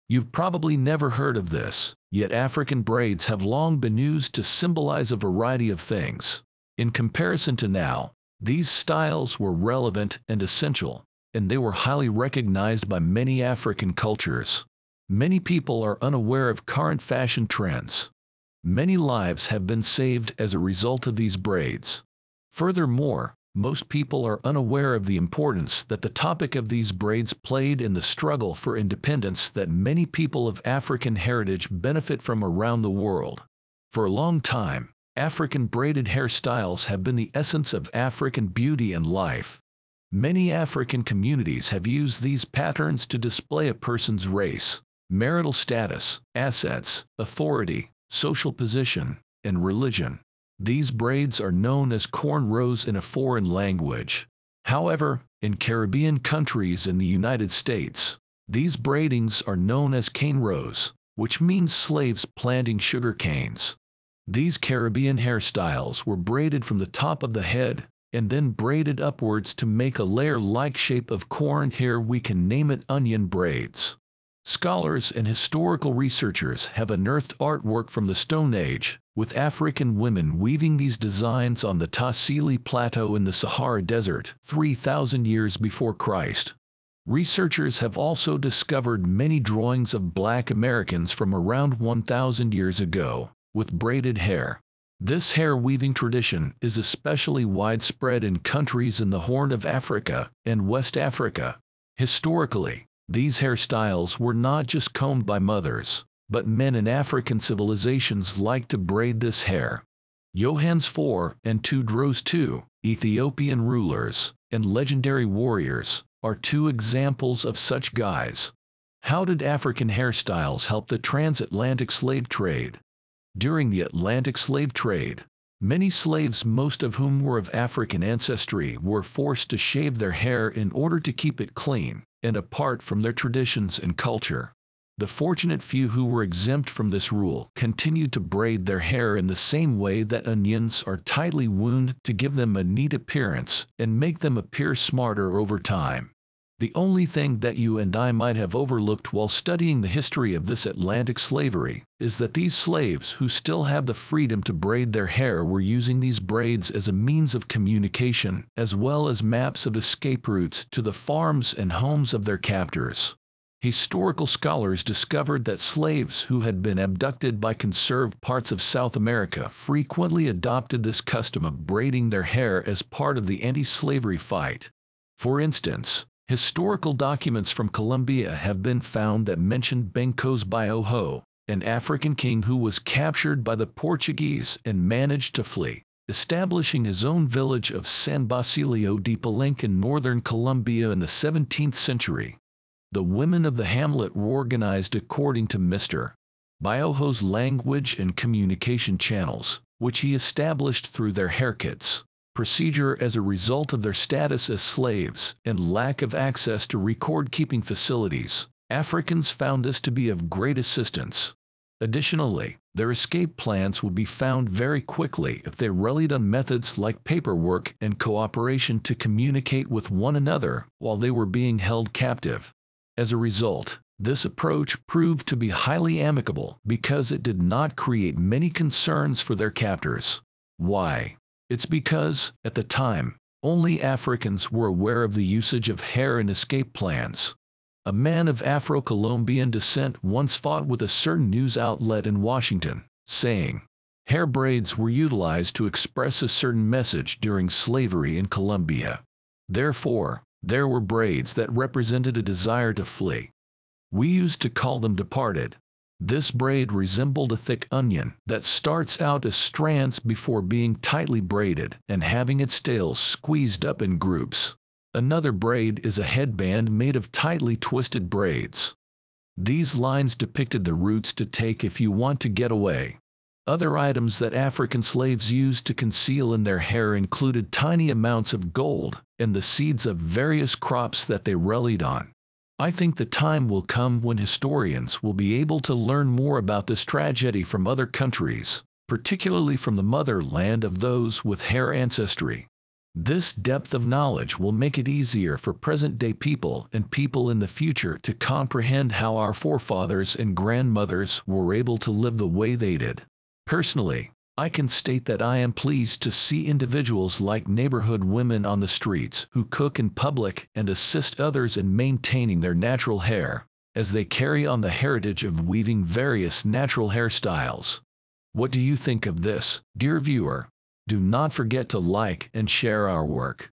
You've probably never heard of this, yet African braids have long been used to symbolize a variety of things. In comparison to now, these styles were relevant and essential, and they were highly recognized by many African cultures. Many people are unaware of current fashion trends. Many lives have been saved as a result of these braids. Furthermore, most people are unaware of the importance that the topic of these braids played in the struggle for independence that many people of African heritage benefit from around the world. For a long time, African braided hairstyles have been the essence of African beauty and life. Many African communities have used these patterns to display a person's race, marital status, assets, authority, social position, and religion. These braids are known as cornrows in a foreign language. However, in Caribbean countries and the United States, these braidings are known as cane rows, which means slaves planting sugar canes. These Caribbean hairstyles were braided from the top of the head and then braided upwards to make a layer-like shape of corn. Here we can name it onion braids. Scholars and historical researchers have unearthed artwork from the Stone Age, with African women weaving these designs on the Tassili Plateau in the Sahara Desert 3,000 years before Christ. Researchers have also discovered many drawings of Black Americans from around 1,000 years ago, with braided hair. This hair weaving tradition is especially widespread in countries in the Horn of Africa and West Africa. Historically, these hairstyles were not just combed by mothers, but men in African civilizations liked to braid this hair. Johannes IV and Tewodros II, Ethiopian rulers and legendary warriors, are two examples of such guys. How did African hairstyles help the transatlantic slave trade? During the Atlantic slave trade, many slaves, most of whom were of African ancestry, were forced to shave their hair in order to keep it clean and apart from their traditions and culture. The fortunate few who were exempt from this rule continued to braid their hair in the same way that onions are tightly wound to give them a neat appearance and make them appear smarter over time. The only thing that you and I might have overlooked while studying the history of this Atlantic slavery is that these slaves who still have the freedom to braid their hair were using these braids as a means of communication, as well as maps of escape routes to the farms and homes of their captors. Historical scholars discovered that slaves who had been abducted by conserved parts of South America frequently adopted this custom of braiding their hair as part of the anti-slavery fight. For instance, historical documents from Colombia have been found that mention Bencos Bioho, an African king who was captured by the Portuguese and managed to flee, establishing his own village of San Basilio de Palenque in northern Colombia in the 17th century. The women of the hamlet were organized according to Mr. Bioho's language and communication channels, which he established through their haircuts. Procedure as a result of their status as slaves and lack of access to record-keeping facilities, Africans found this to be of great assistance. Additionally, their escape plans would be found very quickly if they relied on methods like paperwork and cooperation to communicate with one another while they were being held captive. As a result, this approach proved to be highly amicable because it did not create many concerns for their captors. Why? It's because, at the time, only Africans were aware of the usage of hair in escape plans. A man of Afro-Colombian descent once fought with a certain news outlet in Washington, saying, hair braids were utilized to express a certain message during slavery in Colombia. Therefore, there were braids that represented a desire to flee. We used to call them departed. This braid resembled a thick onion that starts out as strands before being tightly braided and having its tails squeezed up in groups. Another braid is a headband made of tightly twisted braids. These lines depicted the routes to take if you want to get away. Other items that African slaves used to conceal in their hair included tiny amounts of gold and the seeds of various crops that they relied on. I think the time will come when historians will be able to learn more about this tragedy from other countries, particularly from the motherland of those with hair ancestry. This depth of knowledge will make it easier for present-day people and people in the future to comprehend how our forefathers and grandmothers were able to live the way they did. Personally, I can state that I am pleased to see individuals like neighborhood women on the streets who cook in public and assist others in maintaining their natural hair, as they carry on the heritage of weaving various natural hairstyles. What do you think of this, dear viewer? Do not forget to like and share our work.